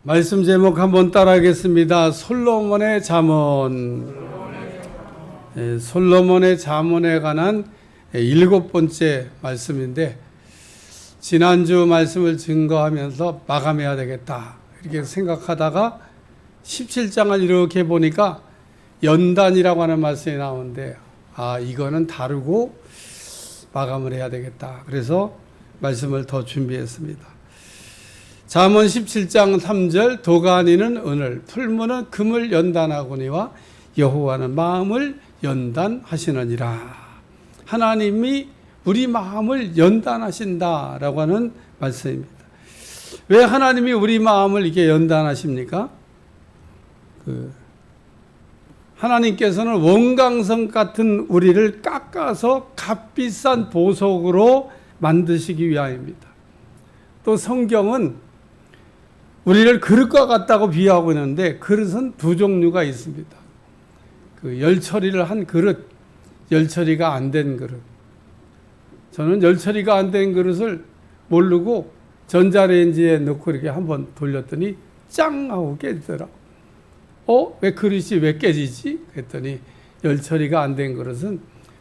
말씀 제목 한번 따라하겠습니다. 솔로몬의 잠언. 솔로몬의 잠언에 관한 7번째 말씀인데, 지난주 말씀을 증거하면서 마감해야 되겠다 이렇게 생각하다가 17장을 이렇게 보니까 연단이라고 하는 말씀이 나오는데, 이거는 다루고 마감을 해야 되겠다. 그래서 말씀을 더 준비했습니다. 잠언 17장 3절, 도가니는 은을, 풀무는 금을 연단하거니와 여호와는 마음을 연단하시느니라. 하나님이 우리 마음을 연단하신다라고 하는 말씀입니다. 왜 하나님이 우리 마음을 이렇게 연단하십니까? 하나님께서는 원광석 같은 우리를 깎아서 값비싼 보석으로 만드시기 위함입니다. 또 성경은 우리를 그릇과 같다고 비유하고 있는데, 그릇은 두 종류가 있습니다. 열 처리를 한 그릇, 열 처리가 안 된 그릇. 저는 열 처리가 안 된 그릇을 모르고 전자레인지에 넣고 이렇게 한번 돌렸더니 짱 하고 깨지더라. 왜 그릇이 왜 깨지지? 그랬더니 열 처리가 안 된 그릇은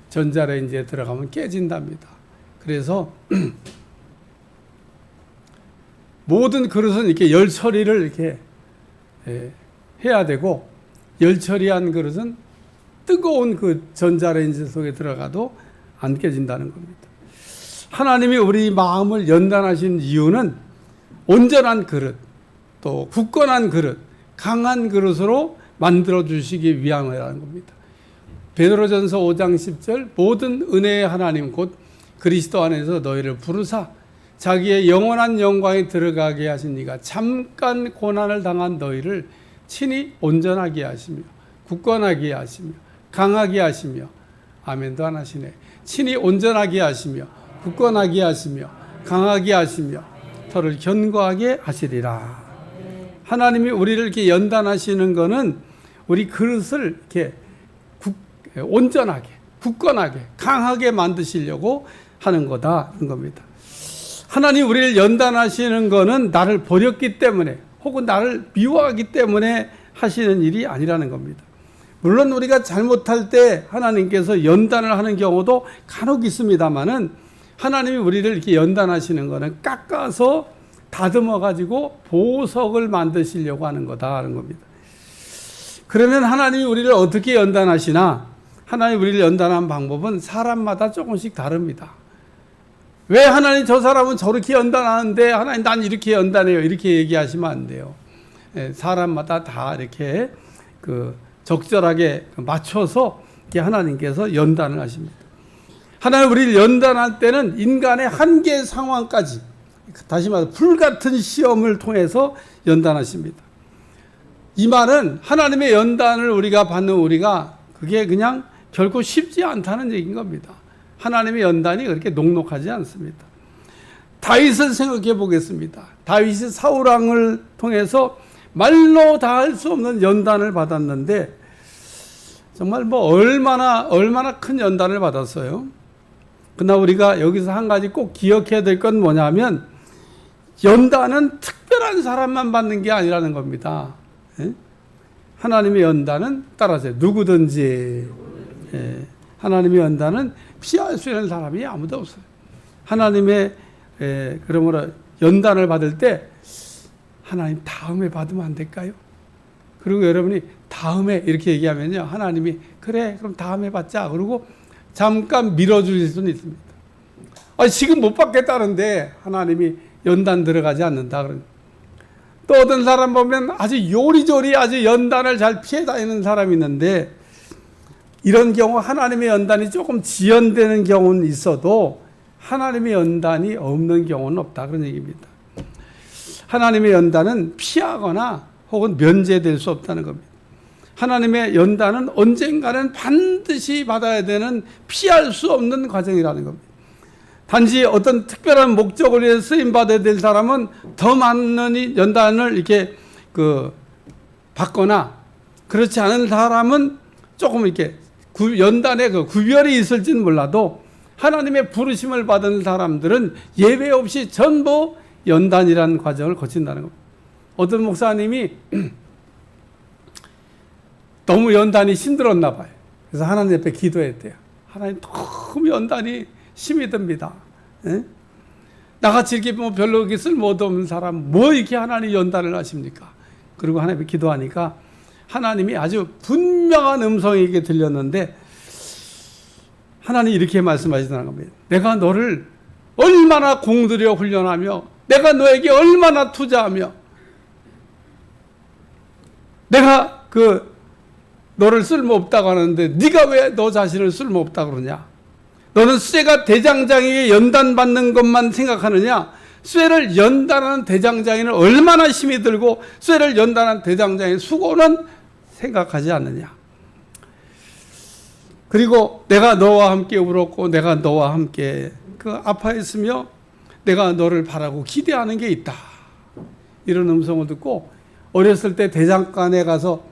전자레인지에 들어가면 깨진답니다. 그래서 모든 그릇은 이렇게 열 처리를 이렇게 해야 되고, 열 처리한 그릇은 뜨거운 그 전자레인지 속에 들어가도 안 깨진다는 겁니다. 하나님이 우리 마음을 연단하신 이유는 온전한 그릇, 또 굳건한 그릇, 강한 그릇으로 만들어 주시기 위함이라는 겁니다. 베드로전서 5장 10절, 모든 은혜의 하나님 곧 그리스도 안에서 너희를 부르사 자기의 영원한 영광에 들어가게 하신 이가 잠깐 고난을 당한 너희를 친히 온전하게 하시며 굳건하게 하시며 강하게 하시며, 아멘도 안 하시네. 친히 온전하게 하시며 굳건하게 하시며 강하게 하시며 터를 견고하게 하시리라. 하나님이 우리를 이렇게 연단하시는 것은 우리 그릇을 이렇게 온전하게, 굳건하게, 강하게 만드시려고 하는 거다는 겁니다. 하나님 우리를 연단하시는 것은 나를 버렸기 때문에 혹은 나를 미워하기 때문에 하시는 일이 아니라는 겁니다. 물론 우리가 잘못할 때 하나님께서 연단을 하는 경우도 간혹 있습니다만은, 하나님이 우리를 이렇게 연단하시는 것은 깎아서 다듬어 가지고 보석을 만드시려고 하는 거다라는 겁니다. 그러면 하나님이 우리를 어떻게 연단하시나? 하나님이 우리를 연단하는 방법은 사람마다 조금씩 다릅니다. 왜 하나님 저 사람은 저렇게 연단하는데 하나님 난 이렇게 연단해요, 이렇게 얘기하시면 안 돼요. 사람마다 다 이렇게 적절하게 맞춰서 하나님께서 연단을 하십니다. 하나님 우리를 연단할 때는 인간의 한계 상황까지, 다시 말해서 불같은 시험을 통해서 연단하십니다. 이 말은 하나님의 연단을 우리가 받는 우리가 그게 그냥 결코 쉽지 않다는 얘기인 겁니다. 하나님의 연단이 그렇게 녹록하지 않습니다. 다윗을 생각해 보겠습니다. 다윗이 사울왕을 통해서 말로 다 할 수 없는 연단을 받았는데, 정말 얼마나 큰 연단을 받았어요. 그러나 우리가 여기서 한 가지 꼭 기억해야 될 건 뭐냐면, 연단은 특별한 사람만 받는 게 아니라는 겁니다. 하나님의 연단은 따라서 누구든지, 하나님의 연단은 피할 수 있는 사람이 아무도 없어요. 하나님의 그러므로 연단을 받을 때 하나님 다음에 받으면 안 될까요? 그리고 여러분이 다음에 이렇게 얘기하면요, 하나님이 그래 그럼 다음에 받자 그러고 잠깐 밀어주실 수는 있습니다. 지금 못 받겠다는데 하나님이 연단 들어가지 않는다 그러면, 또 어떤 사람 보면 아주 요리조리 아주 연단을 잘 피해 다니는 사람이 있는데, 이런 경우 하나님의 연단이 조금 지연되는 경우는 있어도 하나님의 연단이 없는 경우는 없다 그런 얘기입니다. 하나님의 연단은 피하거나 혹은 면제될 수 없다는 겁니다. 하나님의 연단은 언젠가는 반드시 받아야 되는 피할 수 없는 과정이라는 겁니다. 단지 어떤 특별한 목적을 위해 쓰임받아야 될 사람은 더 많은 연단을 이렇게 받거나, 그렇지 않은 사람은 조금 이렇게 연단에 구별이 있을지는 몰라도 하나님의 부르심을 받은 사람들은 예외 없이 전부 연단이라는 과정을 거친다는 겁니다. 어떤 목사님이 너무 연단이 힘들었나 봐요. 그래서 하나님 옆에 기도했대요. 하나님 너무 연단이 힘이 듭니다. 예? 나같이 이렇게 뭐 별로 이렇게 쓸모도 없는 사람 뭐 이렇게 하나님 연단을 하십니까? 그리고 하나님께 기도하니까 하나님이 아주 분명한 음성이 이렇게 들렸는데 하나님이 이렇게 말씀하시더라는 겁니다. 내가 너를 얼마나 공들여 훈련하며 내가 너에게 얼마나 투자하며 내가 너를 쓸모없다고 하는데 네가 왜 너 자신을 쓸모없다고 그러냐? 너는 쇠가 대장장이에게 연단받는 것만 생각하느냐? 쇠를 연단하는 대장장이는 얼마나 힘이 들고 쇠를 연단하는 대장장이의 수고는 생각하지 않느냐? 그리고 내가 너와 함께 울었고 내가 너와 함께 아파했으며 내가 너를 바라고 기대하는 게 있다. 이런 음성을 듣고 어렸을 때 대장간에 가서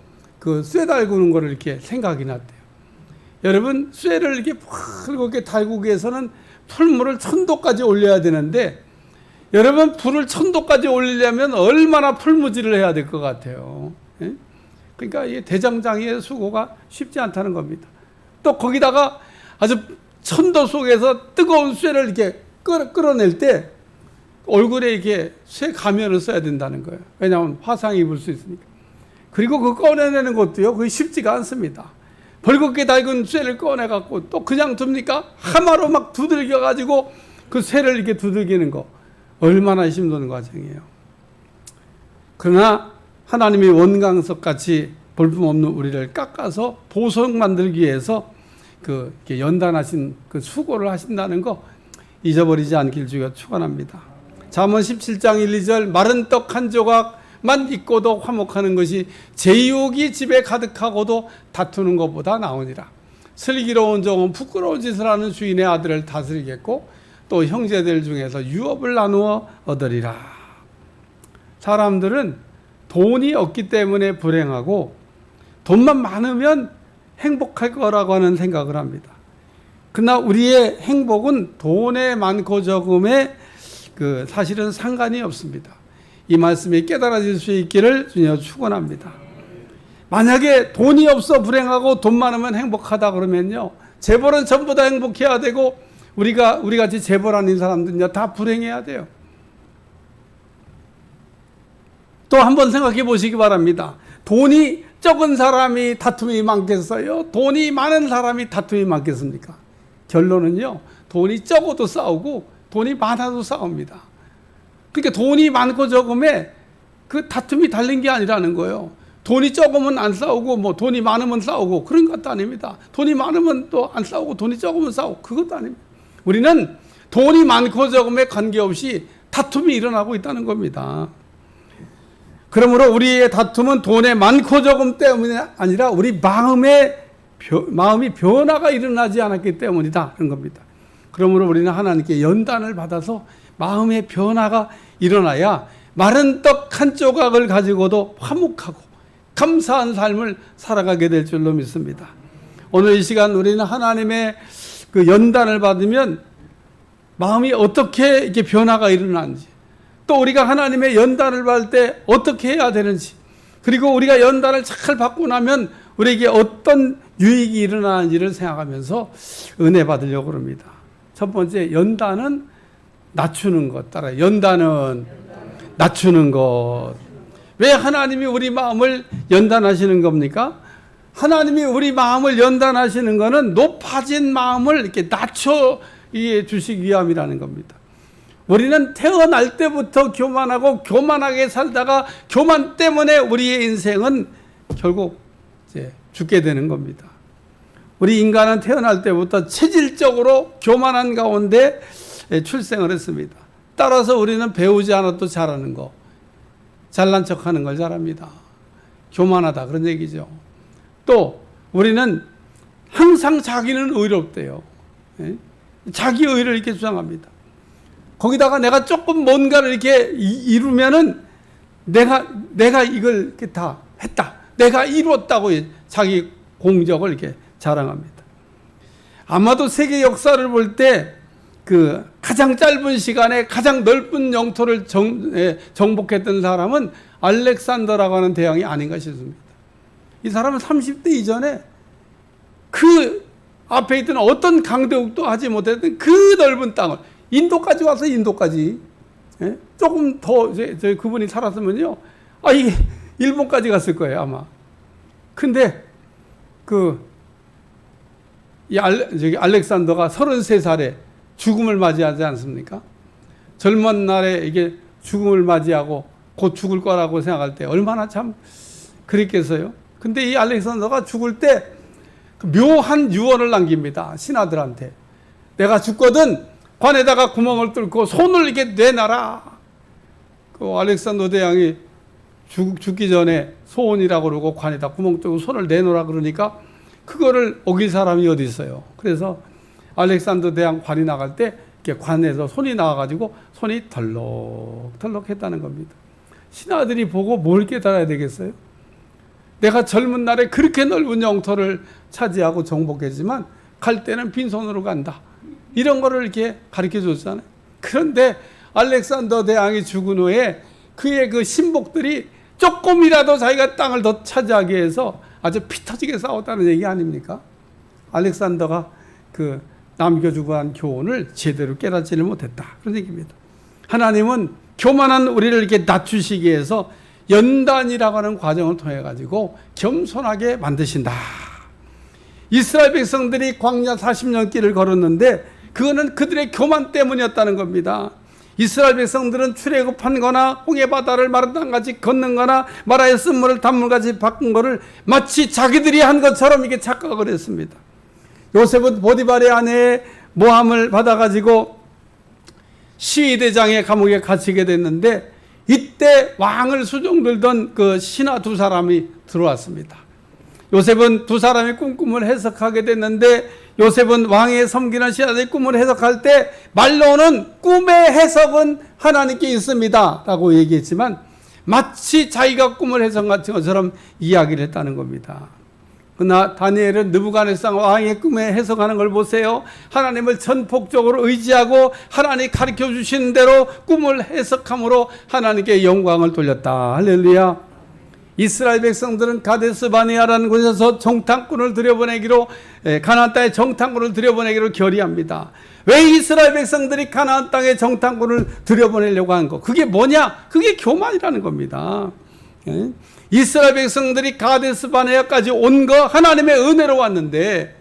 쇠 달구는 거를 이렇게 생각이 났대요. 여러분, 쇠를 이렇게 이렇게 달구기 위해서는 풀물을 1000도까지 올려야 되는데 여러분, 불을 1000도까지 올리려면 얼마나 풀무질을 해야 될 것 같아요. 예? 그러니까 이 대장장이의 수고가 쉽지 않다는 겁니다. 또 거기다가 아주 1000도 속에서 뜨거운 쇠를 이렇게 끌어낼 때 얼굴에 이렇게 쇠 가면을 써야 된다는 거예요. 왜냐하면 화상 입을 수 있으니까. 그리고 꺼내내는 것도요, 그게 쉽지가 않습니다. 벌겋게 달군 쇠를 꺼내갖고 또 그냥 둡니까? 하마로 막 두들겨가지고 그 쇠를 이렇게 두들기는 거 얼마나 힘든 과정이에요. 그러나 하나님이 원광석 같이 볼품없는 우리를 깎아서 보석 만들기 위해서 이렇게 연단하신 수고를 하신다는 거 잊어버리지 않길 주가 축원합니다. 잠언 17장 1, 2절 마른 떡 한 조각만 있고도 화목하는 것이 제육이 집에 가득하고도 다투는 것보다 나으니라. 슬기로운 종은 부끄러운 짓을 하는 주인의 아들을 다스리겠고 또 형제들 중에서 유업을 나누어 얻으리라. 사람들은 돈이 없기 때문에 불행하고 돈만 많으면 행복할 거라고 하는 생각을 합니다. 그러나 우리의 행복은 돈의 많고 적음에 사실은 상관이 없습니다. 이 말씀이 깨달아질 수 있기를 주님 축원합니다. 만약에 돈이 없어 불행하고 돈 많으면 행복하다 그러면요, 재벌은 전부 다 행복해야 되고 우리 같이 재벌 아닌 사람들은요 다 불행해야 돼요. 또 한번 생각해 보시기 바랍니다. 돈이 적은 사람이 다툼이 많겠어요? 돈이 많은 사람이 다툼이 많겠습니까? 결론은요, 돈이 적어도 싸우고 돈이 많아도 싸웁니다. 그러니까 돈이 많고 적음에 다툼이 달린 게 아니라는 거예요. 돈이 적으면 안 싸우고 뭐 돈이 많으면 싸우고 그런 것도 아닙니다. 돈이 많으면 또 안 싸우고 돈이 적으면 싸우고 그것도 아닙니다. 우리는 돈이 많고 적음에 관계없이 다툼이 일어나고 있다는 겁니다. 그러므로 우리의 다툼은 돈의 많고 적음 때문이 아니라 우리 마음이 변화가 일어나지 않았기 때문이다 하는 겁니다. 그러므로 우리는 하나님께 연단을 받아서 마음의 변화가 일어나야 마른 떡 한 조각을 가지고도 화목하고 감사한 삶을 살아가게 될 줄로 믿습니다. 오늘 이 시간 우리는 하나님의 연단을 받으면 마음이 어떻게 이렇게 변화가 일어나는지, 또 우리가 하나님의 연단을 받을 때 어떻게 해야 되는지, 그리고 우리가 연단을 잘 받고 나면 우리에게 어떤 유익이 일어나는지를 생각하면서 은혜 받으려고 합니다. 첫 번째, 연단은 낮추는 것. 따라 연단은 낮추는 것. 왜 하나님이 우리 마음을 연단하시는 겁니까? 하나님이 우리 마음을 연단하시는 것은 높아진 마음을 이렇게 낮춰 주시기 위함이라는 겁니다. 우리는 태어날 때부터 교만하고 교만하게 살다가 교만 때문에 우리의 인생은 결국 이제 죽게 되는 겁니다. 우리 인간은 태어날 때부터 체질적으로 교만한 가운데 출생을 했습니다. 따라서 우리는 배우지 않아도 잘하는 거, 잘난 척하는 걸 잘합니다. 교만하다 그런 얘기죠. 또 우리는 항상 자기는 의롭대요. 자기 의를 이렇게 주장합니다. 거기다가 내가 조금 뭔가를 이렇게 이루면은 내가 이걸 이렇게 다 했다, 내가 이루었다고 자기 공적을 이렇게 자랑합니다. 아마도 세계 역사를 볼 때 가장 짧은 시간에 가장 넓은 영토를 정복했던 사람은 알렉산더라고 하는 대왕이 아닌가 싶습니다. 이 사람은 30대 이전에 그 앞에 있던 어떤 강대국도 하지 못했던 그 넓은 땅을, 인도까지 와서 인도까지, 조금 더 그분이 살았으면요, 이게 일본까지 갔을 거예요 아마. 근데 알렉산더가 33살에 죽음을 맞이하지 않습니까? 젊은 날에 이게 죽음을 맞이하고 곧 죽을 거라고 생각할 때 얼마나 참 그랬겠어요. 근데 이 알렉산더가 죽을 때 묘한 유언을 남깁니다. 신하들한테. 내가 죽거든 관에다가 구멍을 뚫고 손을 이렇게 내놔라. 그 알렉산더 대왕이 죽기 전에 소원이라고 그러고 관에다 구멍 뚫고 손을 내놓으라 그러니까 그거를 어길 사람이 어디 있어요. 그래서 알렉산더 대왕 관이 나갈 때 이렇게 관에서 손이 나와가지고 손이 덜럭덜럭 했다는 겁니다. 신하들이 보고 뭘 깨달아야 되겠어요? 내가 젊은 날에 그렇게 넓은 영토를 차지하고 정복했지만 갈 때는 빈손으로 간다. 이런 거를 이렇게 가르쳐 줬잖아요. 그런데 알렉산더 대왕이 죽은 후에 그의 그 신복들이 조금이라도 자기가 땅을 더 차지하기 위해서 아주 피 터지게 싸웠다는 얘기 아닙니까? 알렉산더가 그 남겨주고 한 교훈을 제대로 깨닫지를 못했다. 그런 얘기입니다. 하나님은 교만한 우리를 이렇게 낮추시기 위해서 연단이라고 하는 과정을 통해 가지고 겸손하게 만드신다. 이스라엘 백성들이 광야 40년 길을 걸었는데 그거는 그들의 교만 때문이었다는 겁니다. 이스라엘 백성들은 출애굽한 거나 홍해바다를 마른 땅같이 걷는 거나 마라의 쓴물을 단물같이 바꾼 거를 마치 자기들이 한 것처럼 이게 착각을 했습니다. 요셉은 보디발의 아내의 모함을 받아가지고 시위대장의 감옥에 갇히게 됐는데 이때 왕을 수종들던 그 신하 두 사람이 들어왔습니다. 요셉은 두 사람이 꿈을 해석하게 됐는데 요셉은 왕의 섬기는 신하들의 꿈을 해석할 때 말로는 꿈의 해석은 하나님께 있습니다 라고 얘기했지만 마치 자기가 꿈을 해석한 것처럼 이야기를 했다는 겁니다. 그러나 다니엘은 느부갓네살 왕의 꿈에 해석하는 걸 보세요. 하나님을 전폭적으로 의지하고 하나님이 가르쳐 주시는 대로 꿈을 해석함으로 하나님께 영광을 돌렸다. 할렐루야. 이스라엘 백성들은 가데스 바네아라는 곳에서 정탐꾼을 들여보내기로 가나안 땅에 정탐꾼을 들여보내기로 결의합니다. 왜 이스라엘 백성들이 가나안 땅에 정탐꾼을 들여보내려고 한 거? 그게 뭐냐? 그게 교만이라는 겁니다. 이스라엘 백성들이 가데스 바네아까지 온 거 하나님의 은혜로 왔는데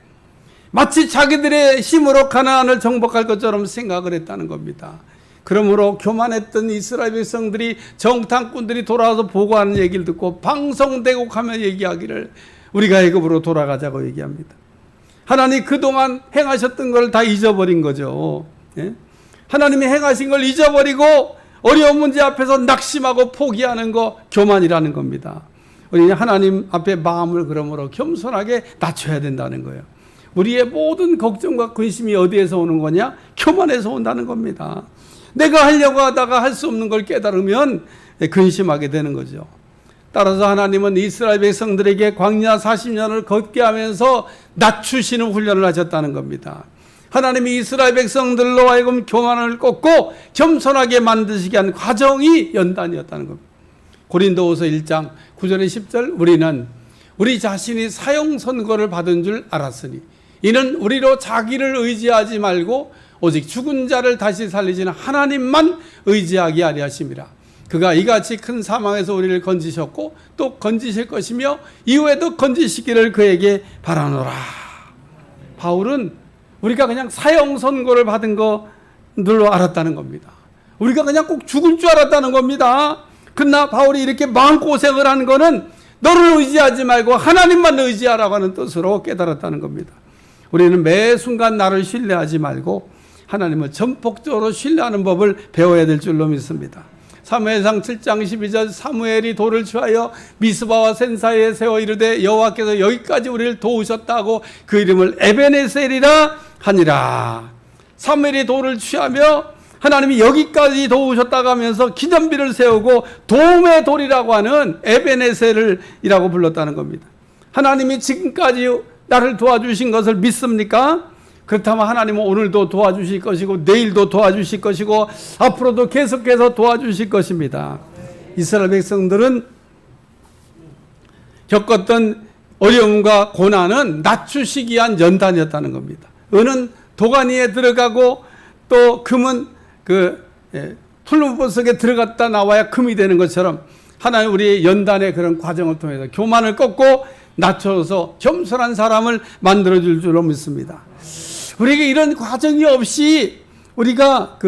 마치 자기들의 힘으로 가나안을 정복할 것처럼 생각을 했다는 겁니다. 그러므로 교만했던 이스라엘 백성들이 정탐꾼들이 돌아와서 보고하는 얘기를 듣고 방송대곡하며 얘기하기를 우리가 애굽으로 돌아가자고 얘기합니다. 하나님 그동안 행하셨던 걸 다 잊어버린 거죠. 하나님이 행하신 걸 잊어버리고 어려운 문제 앞에서 낙심하고 포기하는 거 교만이라는 겁니다. 우리 하나님 앞에 마음을 그러므로 겸손하게 낮춰야 된다는 거예요. 우리의 모든 걱정과 근심이 어디에서 오는 거냐? 교만에서 온다는 겁니다. 내가 하려고 하다가 할 수 없는 걸 깨달으면 근심하게 되는 거죠. 따라서 하나님은 이스라엘 백성들에게 광야 40년을 걷게 하면서 낮추시는 훈련을 하셨다는 겁니다. 하나님이 이스라엘 백성들로 하여금 교만을 꺾고 겸손하게 만드시게 한 과정이 연단이었다는 겁니다. 고린도후서 1장 9절에 10절 우리는 우리 자신이 사형 선고를 받은 줄 알았으니 이는 우리로 자기를 의지하지 말고 오직 죽은 자를 다시 살리시는 하나님만 의지하게 하려 하심이라. 그가 이같이 큰 사망에서 우리를 건지셨고 또 건지실 것이며 이후에도 건지시기를 그에게 바라노라. 바울은 우리가 그냥 사형 선고를 받은 거들로 알았다는 겁니다. 우리가 그냥 꼭 죽을 줄 알았다는 겁니다. 그러나 바울이 이렇게 마음고생을 한 거는 너를 의지하지 말고 하나님만 의지하라고 하는 뜻으로 깨달았다는 겁니다. 우리는 매 순간 나를 신뢰하지 말고 하나님을 전폭적으로 신뢰하는 법을 배워야 될 줄로 믿습니다. 사무엘상 7장 12절 사무엘이 돌을 취하여 미스바와 센 사이에 세워 이르되 여호와께서 여기까지 우리를 도우셨다고 그 이름을 에베네셀이라 하니라. 사무엘이 돌을 취하며 하나님이 여기까지 도우셨다고 하면서 기념비를 세우고 도움의 돌이라고 하는 에베네셀이라고 불렀다는 겁니다. 하나님이 지금까지 나를 도와주신 것을 믿습니까? 그렇다면 하나님은 오늘도 도와주실 것이고 내일도 도와주실 것이고 앞으로도 계속해서 도와주실 것입니다. 이스라엘 백성들은 겪었던 어려움과 고난은 낮추시기 위한 연단이었다는 겁니다. 은은 도가니에 들어가고 또 금은 풀무불 속에 들어갔다 나와야 금이 되는 것처럼 하나님 우리의 연단의 그런 과정을 통해서 교만을 꺾고 낮춰서 겸손한 사람을 만들어줄 줄로 믿습니다. 우리에게 이런 과정이 없이 우리가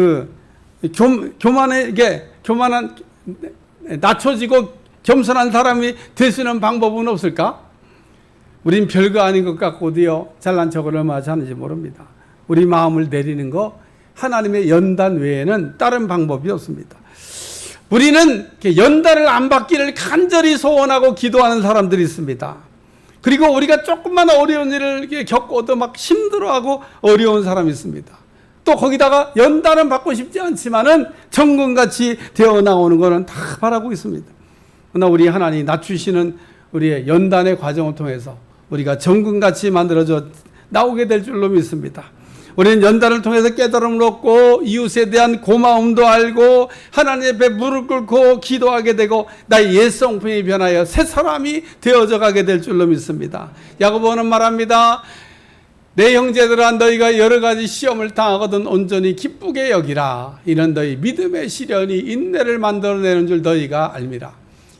교만한 낮춰지고 겸손한 사람이 될 수 있는 방법은 없을까? 우린 별거 아닌 것 같고도요 잘난 척을 얼마나 하는지 모릅니다. 우리 마음을 내리는 거 하나님의 연단 외에는 다른 방법이 없습니다. 우리는 연단을 안 받기를 간절히 소원하고 기도하는 사람들이 있습니다. 그리고 우리가 조금만 어려운 일을 겪어도 막 힘들어하고 어려운 사람이 있습니다. 또 거기다가 연단은 받고 싶지 않지만은 정금같이 되어 나오는 것은 다 바라고 있습니다. 그러나 우리 하나님 낮추시는 우리의 연단의 과정을 통해서 우리가 정금같이 만들어져 나오게 될 줄로 믿습니다. 우리는 연단을 통해서 깨달음을 얻고 이웃에 대한 고마움도 알고 하나님 앞에 무릎 꿇고 기도하게 되고 나의 옛 성품이 변하여 새 사람이 되어져 가게 될 줄로 믿습니다. 야고보는 말합니다. 내 형제들아 너희가 여러 가지 시험을 당하거든 온전히 기쁘게 여기라. 이는 너희 믿음의 시련이 인내를 만들어내는 줄 너희가 알미라.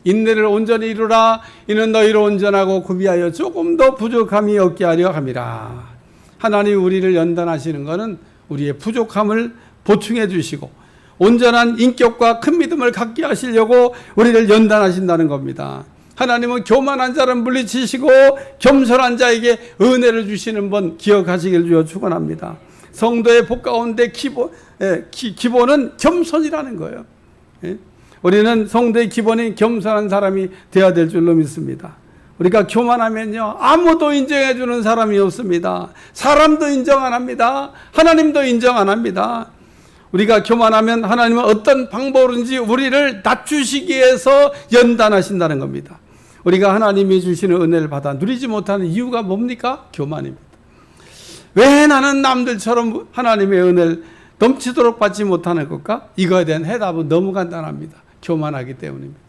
인내를 온전히 이루라. 이는 너희로 온전하고 구비하여 조금 더 부족함이 없게 하려 함이라. 하나님이 우리를 연단하시는 것은 우리의 부족함을 보충해 주시고 온전한 인격과 큰 믿음을 갖게 하시려고 우리를 연단하신다는 겁니다. 하나님은 교만한 자를 물리치시고 겸손한 자에게 은혜를 주시는 분 기억하시길 주여 축원합니다. 성도의 복 가운데 기본은 겸손이라는 거예요. 우리는 성도의 기본인 겸손한 사람이 되어야 될 줄로 믿습니다. 우리가 교만하면요 아무도 인정해 주는 사람이 없습니다. 사람도 인정 안 합니다. 하나님도 인정 안 합니다. 우리가 교만하면 하나님은 어떤 방법으로든지 우리를 낮추시기 위해서 연단하신다는 겁니다. 우리가 하나님이 주시는 은혜를 받아 누리지 못하는 이유가 뭡니까? 교만입니다. 왜 나는 남들처럼 하나님의 은혜를 넘치도록 받지 못하는 것까? 이거에 대한 해답은 너무 간단합니다. 교만하기 때문입니다.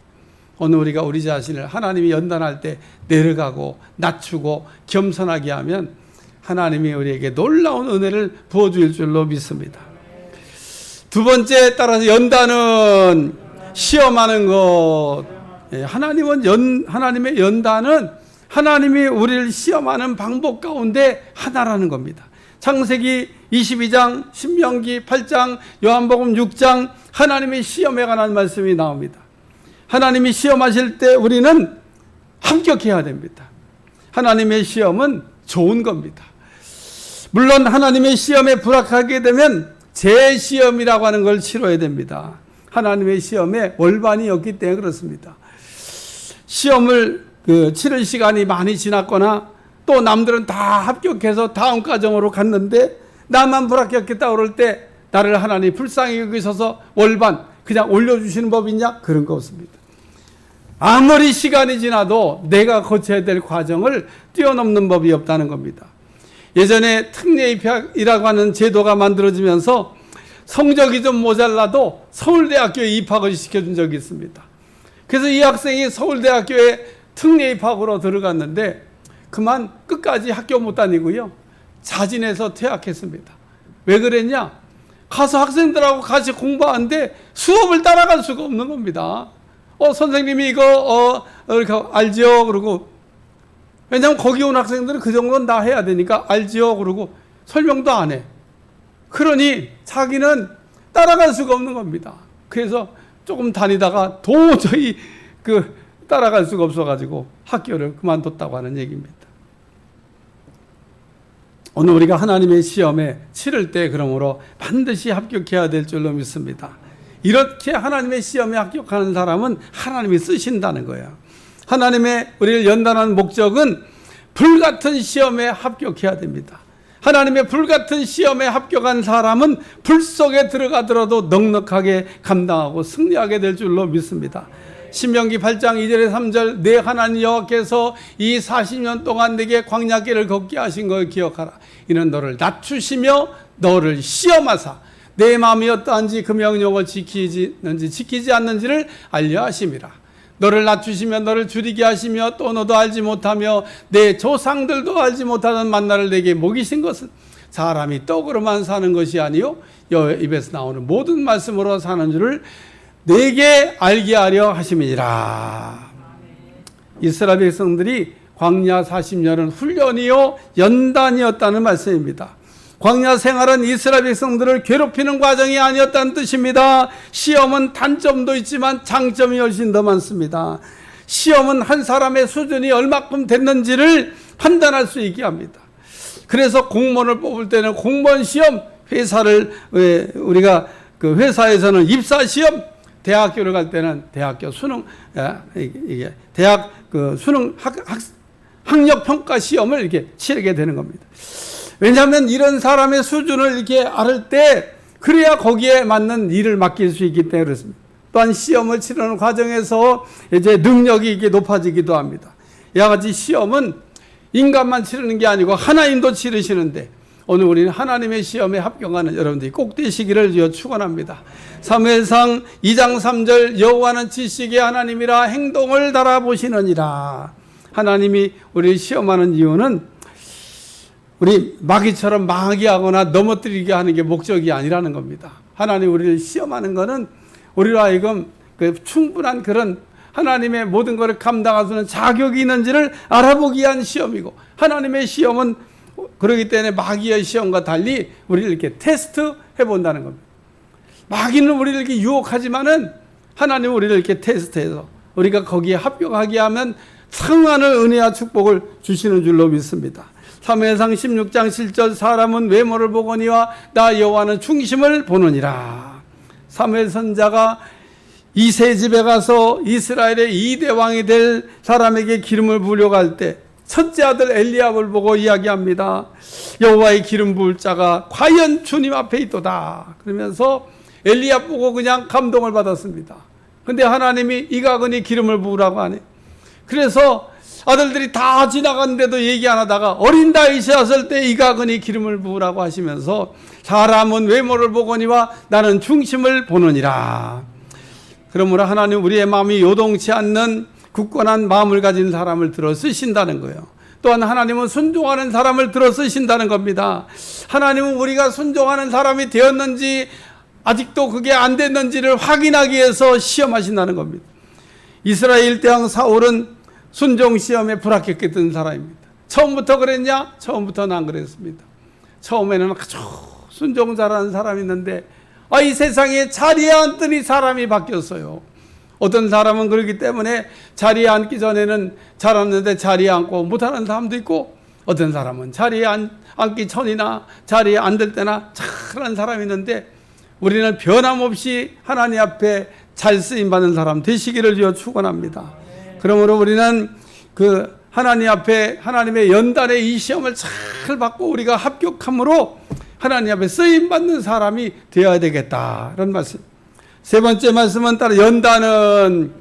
오늘 우리가 우리 자신을 하나님이 연단할 때 내려가고 낮추고 겸손하게 하면 하나님이 우리에게 놀라운 은혜를 부어줄 줄로 믿습니다. 두 번째 따라서 연단은 시험하는 것. 하나님의 연단은 하나님이 우리를 시험하는 방법 가운데 하나라는 겁니다. 창세기 22장, 신명기 8장, 요한복음 6장 하나님의 시험에 관한 말씀이 나옵니다. 하나님이 시험하실 때 우리는 합격해야 됩니다. 하나님의 시험은 좋은 겁니다. 물론 하나님의 시험에 불합격하게 되면 재시험이라고 하는 걸 치러야 됩니다. 하나님의 시험에 월반이 없기 때문에 그렇습니다. 시험을 치를 시간이 많이 지났거나 또 남들은 다 합격해서 다음 과정으로 갔는데 나만 불합격했다 그럴 때 나를 하나님 불쌍히 여기셔서 월반 그냥 올려주시는 법이냐? 그런 거 없습니다. 아무리 시간이 지나도 내가 거쳐야 될 과정을 뛰어넘는 법이 없다는 겁니다. 예전에 특례 입학이라고 하는 제도가 만들어지면서 성적이 좀 모자라도 서울대학교에 입학을 시켜준 적이 있습니다. 그래서 이 학생이 서울대학교에 특례 입학으로 들어갔는데 그만 끝까지 학교 못 다니고요. 자진해서 퇴학했습니다. 왜 그랬냐? 가서 학생들하고 같이 공부하는데 수업을 따라갈 수가 없는 겁니다. 선생님이 이거 이렇게 알죠? 그러고 왜냐하면 거기 온 학생들은 그 정도는 다 해야 되니까 알죠? 그러고 설명도 안 해. 그러니 자기는 따라갈 수가 없는 겁니다. 그래서 조금 다니다가 도저히 따라갈 수가 없어가지고 학교를 그만뒀다고 하는 얘기입니다. 오늘 우리가 하나님의 시험에 치를 때 그러므로 반드시 합격해야 될 줄로 믿습니다. 이렇게 하나님의 시험에 합격하는 사람은 하나님이 쓰신다는 거예요. 하나님의 우리를 연단하는 목적은 불같은 시험에 합격해야 됩니다. 하나님의 불같은 시험에 합격한 사람은 불 속에 들어가더라도 넉넉하게 감당하고 승리하게 될 줄로 믿습니다. 신명기 8장 2절에 3절 내 하나님 여호와께서 이 40년 동안 내게 광야길을 걷게 하신 걸 기억하라. 이는 너를 낮추시며 너를 시험하사 내 마음이 어떠한지 그 명령을 지키지 않는지를 알려 하심이라. 너를 낮추시며 너를 줄이게 하시며 또 너도 알지 못하며 내 조상들도 알지 못하는 만나를 내게 먹이신 것은 사람이 떡으로만 사는 것이 아니요 여호와 입에서 나오는 모든 말씀으로 사는 줄을 내게 알게 하려 하심이니라. 이스라엘 백성들이 광야 40년은 훈련이요 연단이었다는 말씀입니다. 광야 생활은 이스라엘 백성들을 괴롭히는 과정이 아니었다는 뜻입니다. 시험은 단점도 있지만 장점이 훨씬 더 많습니다. 시험은 한 사람의 수준이 얼마큼 됐는지를 판단할 수 있게 합니다. 그래서 공무원을 뽑을 때는 공무원 시험, 우리가 그 회사에서는 입사 시험, 대학교를 갈 때는 대학교 수능, 이게 대학 그 수능 학력 평가 시험을 이렇게 치르게 되는 겁니다. 왜냐하면 이런 사람의 수준을 이렇게 알을 때 그래야 거기에 맞는 일을 맡길 수 있기 때문에 그렇습니다. 또한 시험을 치르는 과정에서 이제 능력이 이게 높아지기도 합니다. 이와 같이 시험은 인간만 치르는 게 아니고 하나님도 치르시는데 오늘 우리는 하나님의 시험에 합격하는 여러분들이 꼭 되시기를 축원합니다. 사무엘상 2장 3절 여호와는 지식의 하나님이라 행동을 달아보시느니라. 하나님이 우리를 시험하는 이유는 우리 마귀처럼 망하게 하거나 넘어뜨리게 하는 게 목적이 아니라는 겁니다. 하나님 우리를 시험하는 것은 우리로 하여금 그 충분한 그런 하나님의 모든 것을 감당할 수 있는 자격이 있는지를 알아보기 위한 시험이고, 하나님의 시험은 그렇기 때문에 마귀의 시험과 달리 우리를 이렇게 테스트 해본다는 겁니다. 마귀는 우리를 이렇게 유혹하지만은 하나님은 우리를 이렇게 테스트해서 우리가 거기에 합격하게 하면 상하는 은혜와 축복을 주시는 줄로 믿습니다. 사무엘상 16장 7절 사람은 외모를 보거니와 나 여호와는 중심을 보느니라. 사무엘 선자가 이세 집에 가서 이스라엘의 2대 왕이 될 사람에게 기름을 부으려고 할 때 첫째 아들 엘리압을 보고 이야기합니다. 여호와의 기름 부을 자가 과연 주님 앞에 있도다. 그러면서 엘리압 보고 그냥 감동을 받았습니다. 근데 하나님이 이가근이 기름을 부으라고 하네. 그래서 아들들이 다 지나갔는데도 얘기 안 하다가 어린 다윗이 왔을 때 이가근이 기름을 부으라고 하시면서 사람은 외모를 보거니와 나는 중심을 보느니라. 그러므로 하나님 우리의 마음이 요동치 않는 굳건한 마음을 가진 사람을 들어 쓰신다는 거예요. 또한 하나님은 순종하는 사람을 들어 쓰신다는 겁니다. 하나님은 우리가 순종하는 사람이 되었는지 아직도 그게 안 됐는지를 확인하기 위해서 시험하신다는 겁니다. 이스라엘 대왕 사울은 순종 시험에 불합격했던 사람입니다. 처음부터 그랬냐? 처음부터는 안 그랬습니다. 처음에는 아주 순종 잘하는 사람이 있는데 이 세상에 자리에 앉더니 사람이 바뀌었어요. 어떤 사람은 그렇기 때문에 자리에 앉기 전에는 잘하는데 자리에 앉고 못하는 사람도 있고, 어떤 사람은 자리에 앉기 전이나 자리에 앉을 때나 잘하는 사람이 있는데 우리는 변함없이 하나님 앞에 잘 쓰임받는 사람 되시기를 축원합니다. 그러므로 우리는 그 하나님 앞에 하나님의 연단의 이 시험을 잘 받고 우리가 합격함으로 하나님 앞에 쓰임받는 사람이 되어야 되겠다, 이런 말씀. 세 번째 말씀은 따로 연단은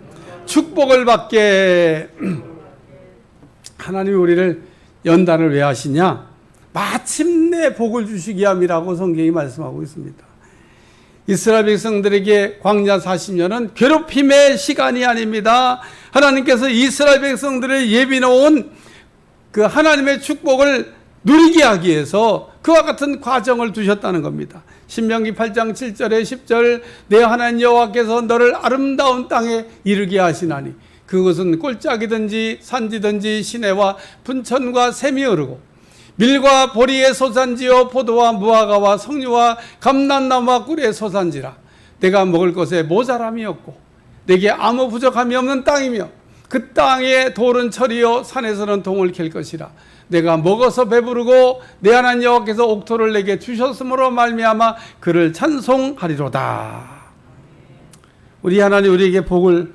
축복을 받게. 하나님이 우리를 연단을 왜 하시냐? 마침내 복을 주시기 함이라고 성경이 말씀하고 있습니다. 이스라엘 백성들에게 광야 40년은 괴롭힘의 시간이 아닙니다. 하나님께서 이스라엘 백성들을 예비 놓은 그 하나님의 축복을 누리게 하기 위해서 그와 같은 과정을 두셨다는 겁니다. 신명기 8장 7절에 10절 내 하나님 여호와께서 너를 아름다운 땅에 이르게 하시나니 그것은 꼴짝이든지 산지든지 시내와 분천과 샘이 흐르고 밀과 보리의 소산지요 포도와 무화과와 석류와 감람나무와 꿀의 소산지라. 내가 먹을 것에 모자람이 없고 내게 아무 부족함이 없는 땅이며 그 땅에 돌은 철이요 산에서는 동을 캘 것이라. 내가 먹어서 배부르고 내 하나님 여호와께서 옥토를 내게 주셨으므로 말미암아 그를 찬송하리로다. 우리 하나님 우리에게 복을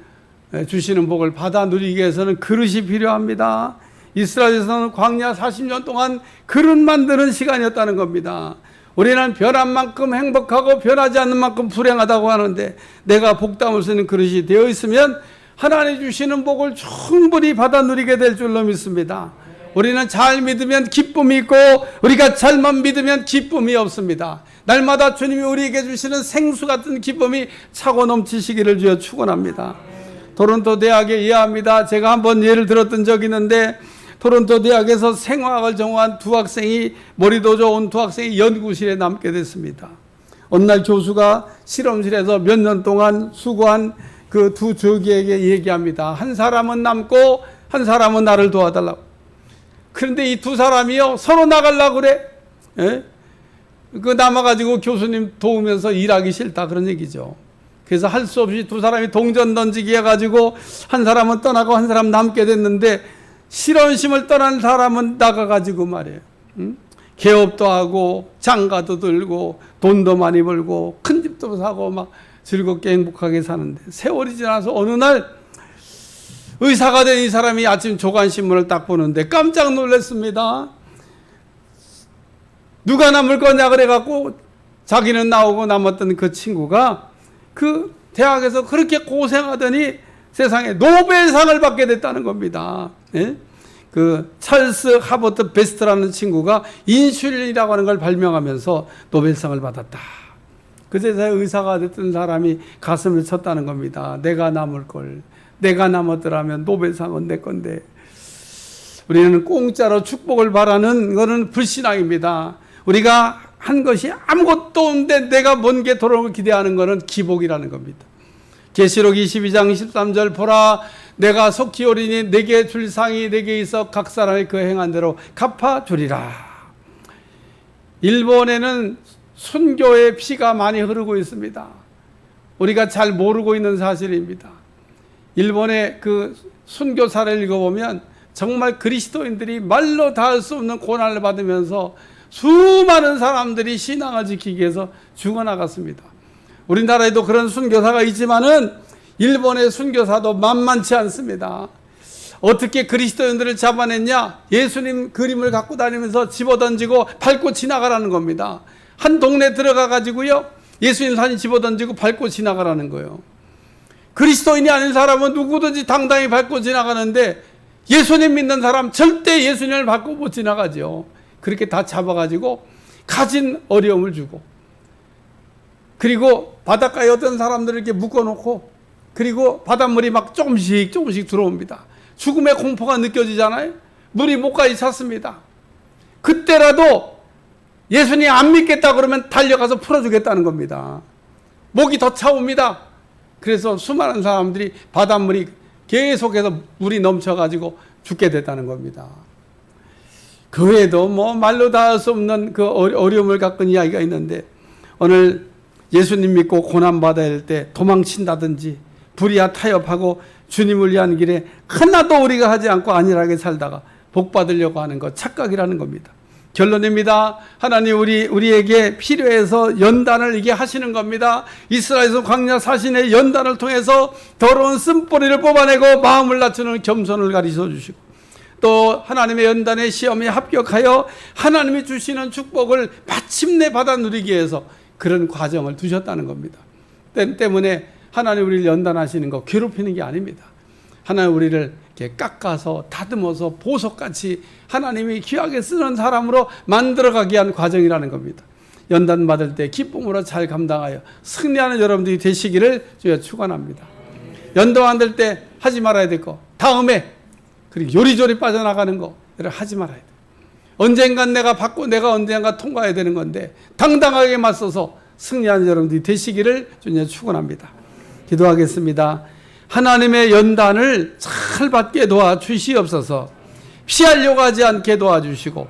주시는 복을 받아 누리기 위해서는 그릇이 필요합니다. 이스라엘에서는 광야 40년 동안 그릇 만드는 시간이었다는 겁니다. 우리는 변한 만큼 행복하고 변하지 않는 만큼 불행하다고 하는데 내가 복 담을 수 있는 그릇이 되어 있으면 하나님 주시는 복을 충분히 받아 누리게 될 줄로 믿습니다. 우리는 잘 믿으면 기쁨이 있고 우리가 잘만 믿으면 기쁨이 없습니다. 날마다 주님이 우리에게 주시는 생수 같은 기쁨이 차고 넘치시기를 주여 축원합니다. 토론토 대학에 이해합니다. 제가 한번 예를 들었던 적이 있는데 토론토 대학에서 생화학을 전공한 두 학생이 머리도 좋은 두 학생이 연구실에 남게 됐습니다. 어느 날 교수가 실험실에서 몇 년 동안 수고한 그 두 조기에게 얘기합니다. 한 사람은 남고 한 사람은 나를 도와달라고. 그런데 이 두 사람이요 서로 나가려고 그래. 예? 그 남아가지고 교수님 도우면서 일하기 싫다 그런 얘기죠. 그래서 할 수 없이 두 사람이 동전 던지기 해가지고 한 사람은 떠나고 한 사람 남게 됐는데 실험심을 떠난 사람은 나가가지고 말이에요. 개업도 하고 장가도 들고 돈도 많이 벌고 큰 집도 사고 막 즐겁게 행복하게 사는데 세월이 지나서 어느 날 의사가 된 이 사람이 아침 조간신문을 딱 보는데 깜짝 놀랐습니다. 누가 남을 거냐 그래갖고 자기는 나오고 남았던 그 친구가 그 대학에서 그렇게 고생하더니 세상에 노벨상을 받게 됐다는 겁니다. 예? 그 찰스 하버트 베스트라는 친구가 인슐린이라고 하는 걸 발명하면서 노벨상을 받았다. 그제서 의사가 됐던 사람이 가슴을 쳤다는 겁니다. 내가 남을 걸. 내가 남았더라면 노벨상은 내 건데. 우리는 공짜로 축복을 바라는 것은 불신앙입니다. 우리가 한 것이 아무것도 없는데 내가 먼 게 돌아오는 걸 기대하는 것은 기복이라는 겁니다. 계시록 22장 13절 보라 내가 속히 오리니 내게 줄 상이 내게 있어 각 사람이 그 행한 대로 갚아주리라. 일본에는 순교의 피가 많이 흐르고 있습니다. 우리가 잘 모르고 있는 사실입니다. 일본의 그 순교사를 읽어보면 정말 그리스도인들이 말로 다 할 수 없는 고난을 받으면서 수많은 사람들이 신앙을 지키기 위해서 죽어나갔습니다. 우리나라에도 그런 순교사가 있지만은 일본의 순교사도 만만치 않습니다. 어떻게 그리스도인들을 잡아냈냐? 예수님 그림을 갖고 다니면서 집어던지고 밟고 지나가라는 겁니다. 한 동네 들어가 가지고요 예수님 사진 집어던지고 밟고 지나가라는 거예요. 그리스도인이 아닌 사람은 누구든지 당당히 밟고 지나가는데 예수님 믿는 사람 절대 예수님을 밟고 못 지나가죠. 그렇게 다 잡아가지고 가진 어려움을 주고, 그리고 바닷가에 어떤 사람들을 이렇게 묶어놓고, 그리고 바닷물이 막 조금씩 들어옵니다. 죽음의 공포가 느껴지잖아요. 물이 목까지 찼습니다. 그때라도 예수님 안 믿겠다 그러면 달려가서 풀어주겠다는 겁니다. 목이 더 차옵니다. 그래서 수많은 사람들이 바닷물이 계속해서 물이 넘쳐가지고 죽게 됐다는 겁니다. 그 외에도 뭐 말로 다 할 수 없는 그 어려움을 겪은 이야기가 있는데, 오늘 예수님 믿고 고난받아야 할 때 도망친다든지 불의와 타협하고 주님을 위한 길에 하나도 우리가 하지 않고 안일하게 살다가 복 받으려고 하는 것 착각이라는 겁니다. 결론입니다. 하나님 우리에게 필요해서 연단을 이게 하시는 겁니다. 이스라엘에서 광야 사신의 연단을 통해서 더러운 쓴뿌리를 뽑아내고 마음을 낮추는 겸손을 가르쳐 주시고, 또 하나님의 연단의 시험에 합격하여 하나님이 주시는 축복을 마침내 받아 누리기 위해서 그런 과정을 두셨다는 겁니다. 때문에 하나님 우리를 연단하시는 거 괴롭히는 게 아닙니다. 하나님 우리를 이렇게 깎아서 다듬어서 보석같이 하나님이 귀하게 쓰는 사람으로 만들어가기 위한 과정이라는 겁니다. 연단 받을 때 기쁨으로 잘 감당하여 승리하는 여러분들이 되시기를 주여 축원합니다. 연단 받을 때 하지 말아야 될 거, 다음에 그리고 요리조리 빠져나가는 거 하지 말아야 돼. 언젠간 내가 받고 내가 언젠가 통과해야 되는 건데 당당하게 맞서서 승리하는 여러분들이 되시기를 주님 축원합니다. 기도하겠습니다. 하나님의 연단을 잘 받게 도와주시옵소서. 피하려고 하지 않게 도와주시고,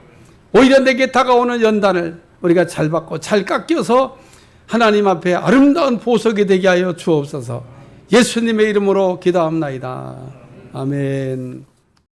오히려 내게 다가오는 연단을 우리가 잘 받고 잘 깎여서 하나님 앞에 아름다운 보석이 되게 하여 주옵소서. 예수님의 이름으로 기도합나이다. 아멘.